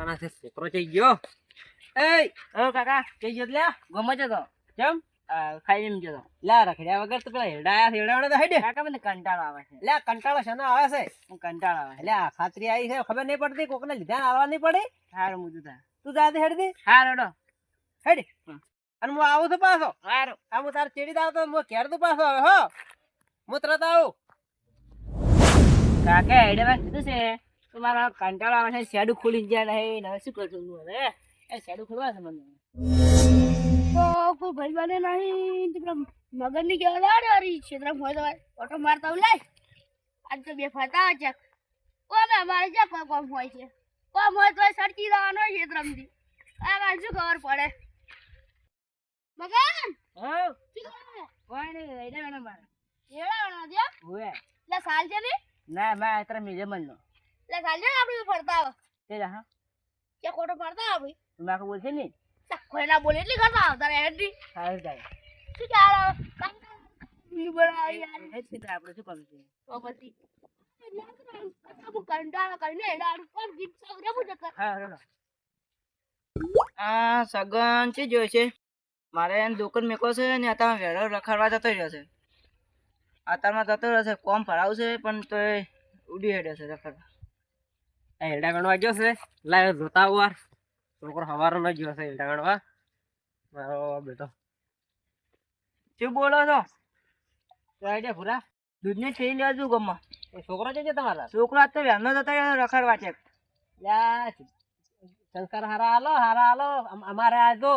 આના છે છોકરો જઈ ગયો. એ ઓ કાકા જઈ ગયો લે ગમે છે તો કેમ ખાઈ એમ જતો લે રખડ્યા વગર તો પેલા હેડાયા હેડાવડા તો હેડે કાકા મને કંટાળો આવે છે લે કંટાળો છે ને આવે છે કંટાળો આવે લે આ ખાતરી આવી છે ખબર નહીં પડતી કોકને લીધા આવવા નહીં પડે હારું મુજુ તું જાતે હેડ દે હા રેડો હેડ અને હું આવું છું પાછો હારું આ હું તાર ચેડી દાવ તો હું ઘેર તું પાછો હવે હો હું તરત આવું કાકા હેડવા કીધું છે તો મારા કંટાળો આવે છે શેડું ખોલી જાય નહીં ને શું કરશું હું હવે એ શેડું ખોલવા છે મને કોઈ ભાઈ બને નહીં મગન ની કેવા લાડી ક્ષેત્ર હોય તો ઓટો મારતા લાય આજ તો બે ફરતા છે કોમે અમારે જ્યાં કોઈ કોમ હોય છે કોમ હોય તો સરકી જવાનો ક્ષેત્રમાંથી આ શું ખબર પડે મગન હા શું કરે કોઈ નહીં હેડે મારે એડા દે ઓએ લે સાલ છે ને ના મેં અત્યારે મેજરમેન્ટ લે સાલ છે આપણે ફરતા આવો તે હા કે ખોટો ફરતા આવો તું આખું બોલશે ને કોઈ ના બોલે એટલી કરતા આવતા રે હેડી સારું જાય શું ચાલે કંટાળી બના યાર એ જ આપણે શું કરવું છે તો પછી કંટાળા કરીને એડાડું કોણ ગીત સગરે પૂછે કર હા રેડો આ સગન છે જોઈ છે મારે એને દુકાન મેકો છે ને અત્યારે વેરો રખાડવા જતો રહ્યો છે અત્યારમાં જતો રહ્યો છે કોમ ભરાવશે પણ તો એ ઉડી હેડે છે રખાડવા એ હેડા ગણવા ગયો છે લાવ જોતા વાર છોકરો હવારો ન ગયો છે હેડા ગણવા મારો બેટો શું બોલો છો તો આઈડિયા પૂરા દૂધની થઈ લેવા જુ ગમમાં એ છોકરો છે તમારા છોકરો આજ તો વહેલો જતો રહ્યો રખાડવા છે યા સંસ્કાર હારા હાલો અમારે આ જો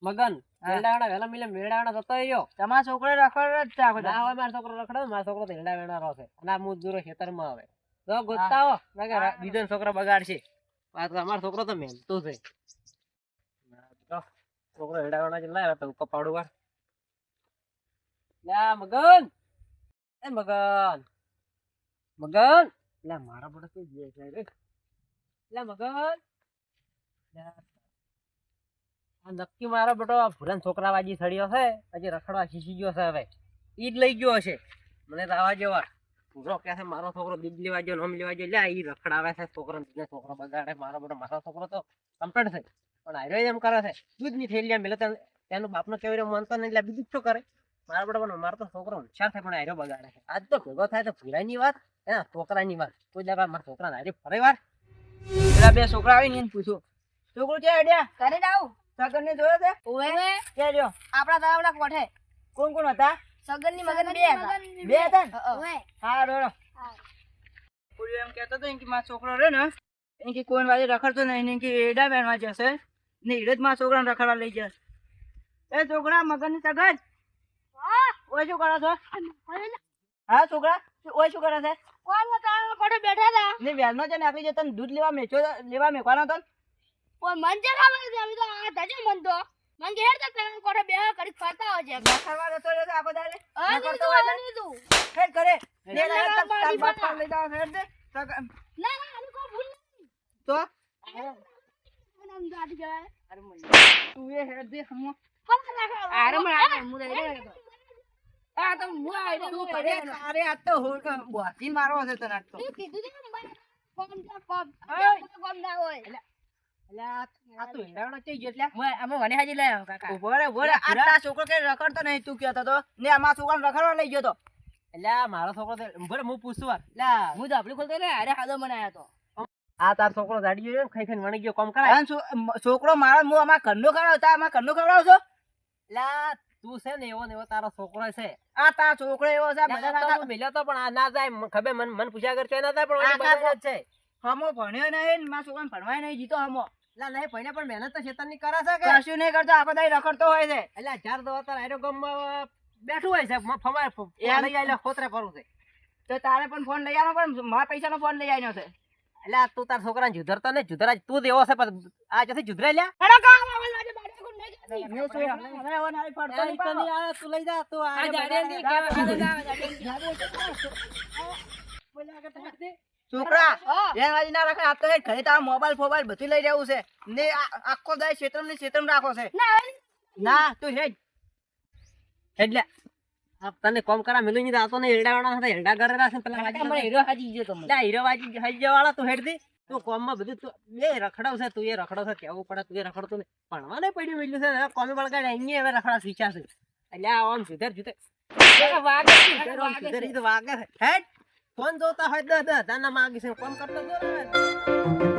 મગન મેળાવડા વેલા મિલે મેળાવડા જતો રહ્યો તમારા છોકરો રખાડવા જ છે આ ના બધા હોય મારો છોકરો રખડે મારો છોકરો તો હેડા વેણા રહે અને આ મુજૂરો ખેતરમાં આવે તો ગોતતા આવો બીજો છોકરો બગાડશે વાત અમારો છોકરો તો મહેનતું છે છોકરો હેડા વેણા લાવ્યા તો કપાડું વાર લ્યા મગન એ મગન મગન લે મારા બડો કઈ ગયો છે રે લે મગન આ નક્કી મારો બેટો ભૂરન છોકરા વાજી સડ્યો છે હજી રખડવા શીશી ગયો છે હવે ઈ જ લઈ ગયો હશે મને તો આવા જેવા પૂરો કે છે મારો છોકરો દૂધ લેવા ગયો નોમ લેવા ગયો લે ઈ રખડાવે છે છોકરો બીજો છોકરો બગાડે મારો બેટો મારો છોકરો તો કમ્પ્લીટ છે પણ આર્યો એમ કરે છે દૂધ ની થેલી મેલે તેનું બાપનો કેવી રીતે માનતો નહીં એટલે બીજું શું કરે મારા બેટો પણ મારો તો છોકરો હોશિયાર થાય પણ આર્યો બગાડે છે આજ તો ભેગો થાય તો ભૂરાની વાત એના છોકરાની વાત કોઈ દાડા મારા છોકરાને આર્યો ફરે વાર પેલા બે છોકરા આવીને એને પૂછું છોકરો છે આઈડિયા કરે જાવ સગન ને જોયો છે ઓએ ક્યાં રહ્યો આપડા તળાવના કોઠે કોણ કોણ હતા સગન ની મગન બે હતા બે હતા ને? ઓએ હા રોડો પૂરી એમ કહેતો હતો કે મારો છોકરો રહ્યો ને એને કે કોઈ વાજે રખડતો નહીં એને કે એડા બેનવા જશે ને ઈડે જ મારા છોકરાને રખડવા લઈ જશે એ છોકરા મગનની સગન હા ઓય શું કરો છો અરે હા છોકરા ઓય શું કરે છે કોણ તળાવના કોઠે બેઠા હતા ને વેલનો છે ને આખી જતો દૂધ લેવા મેકવાનો હતો ને? કોઈ મન જે ખબર છે અમે તો આ ધજે મન તો મન કે હેડતા તળાવના કોઠે બે કરી ફરતા હોય છે રખડવા જતો રહ્યો છે આખો દાડે આ રખડતો હોય છે. નહીં તું હેડ કરે ને ના, ના ના, તાર બાપ ના. લઈ જાવ હેડ દે સગન ના ના અમે કોઈ ભૂલ નહીં તો નામ દાદી જાય તું એ હેડ દે હમો કોણ નાખો આરે મને મુદે આ તો હું આઈડે તું કરે અરે આ તો બોધી મારો હશે તને આજ તો તું કીધું છે ને ભાઈ કોમ જા કોમ કોમ ના હોય એટલે આ તો હેડાવડો ચઈ ગયો એટલે અમે મને હાજી લાવ્યો કાકા ઉભો રે આ તારા છોકરો કે રખડતો નહીં તું કહેતો તો ને અમારા છોકરાને રખડવા લઈ ગયો તો એટલે મારો છોકરો તો ભલે હું પૂછું વાર એટલે હું તો આપડી ખોલતો ને અરે હાદો બનાવ્યો તો આ તાર છોકરો દાડી ગયો ખાઈ ખાઈને વણી ગયો કામ કરાય અને છોકરો મારો હું અમારા ઘરનો ખવડાવતા અમારા ઘરનો ખવડાવશો એટલે તું છે ને એવો તારો છોકરો છે આ તારા છોકરો એવો છે આ બધા બધા મિલ્યો તો પણ આ ના જાય ખબર મન પૂછ્યા કરશે ના જાય પણ આ બરાબર જ છે હમો ભણ્યો નહીં ને મારા છોકરાને ભણવાય નહીં જીતો હમો એટલે નહીં ભાઈને પણ મહેનત તો શેતાનની કરે છે કે કશું નહીં કરતો આખો દાડી રખડતો હોય છે એટલે ચાર દો તાર આયરો ગામમાં બેઠું હોય છે ફમાય લઈ આવેલા ખોતરે ફરું છે તો તારે પણ ફોન લઈ આવવાનો પણ મારા પૈસાનો ફોન લઈ આવ્યો છે એટલે આ તું તાર છોકરાને જુધરતો ને જુધરા તું જ એવો છે પણ આ જથી જુધરા લ્યા હેડો કામ આવે લાગે બાડે કોઈ નહીં જતી મેં છોકરાને હવે નારી પડતો નહીં તને પાડો. આ તું લઈ જા તું આ જાડેલી છોકરા હા. રેનવાજી ના રાખે આ તો હેડ ઘરે તારા મોબાઈલ ફોબાઈલ બધું લઈ જવું છે ને આખો દાય ક્ષેત્રમાં રાખો છે ના ના તું હેડ એટલે આ તને કોમ કરા મેલું નહીં તો આ તો ને હેરડા વાળા હતા હેરડા કરે રાખે પેલા મને હીરો હાજી ગયો તો મને હીરો વાજી હઈ જવાળા તું હેડ દે તું કોમમાં બધું તું બે રખડાવશે, તું એ રખડાવશે, કેવું પડે તું એ રખડતો નહીં. ભણવા નહીં પડ્યું એટલું છે હવે કોમી બળગાડે અહીંયા હવે રખડા શીખ્યા છે. એટલે આ આમ સુધર જુધર વાગે છે, સુધર આમ વાગે સુધર છે. ઈ તો વાગે છે. હેટ ફોન જોતા હોય 10 તાના માગી છે કોમ કરતો જો ને.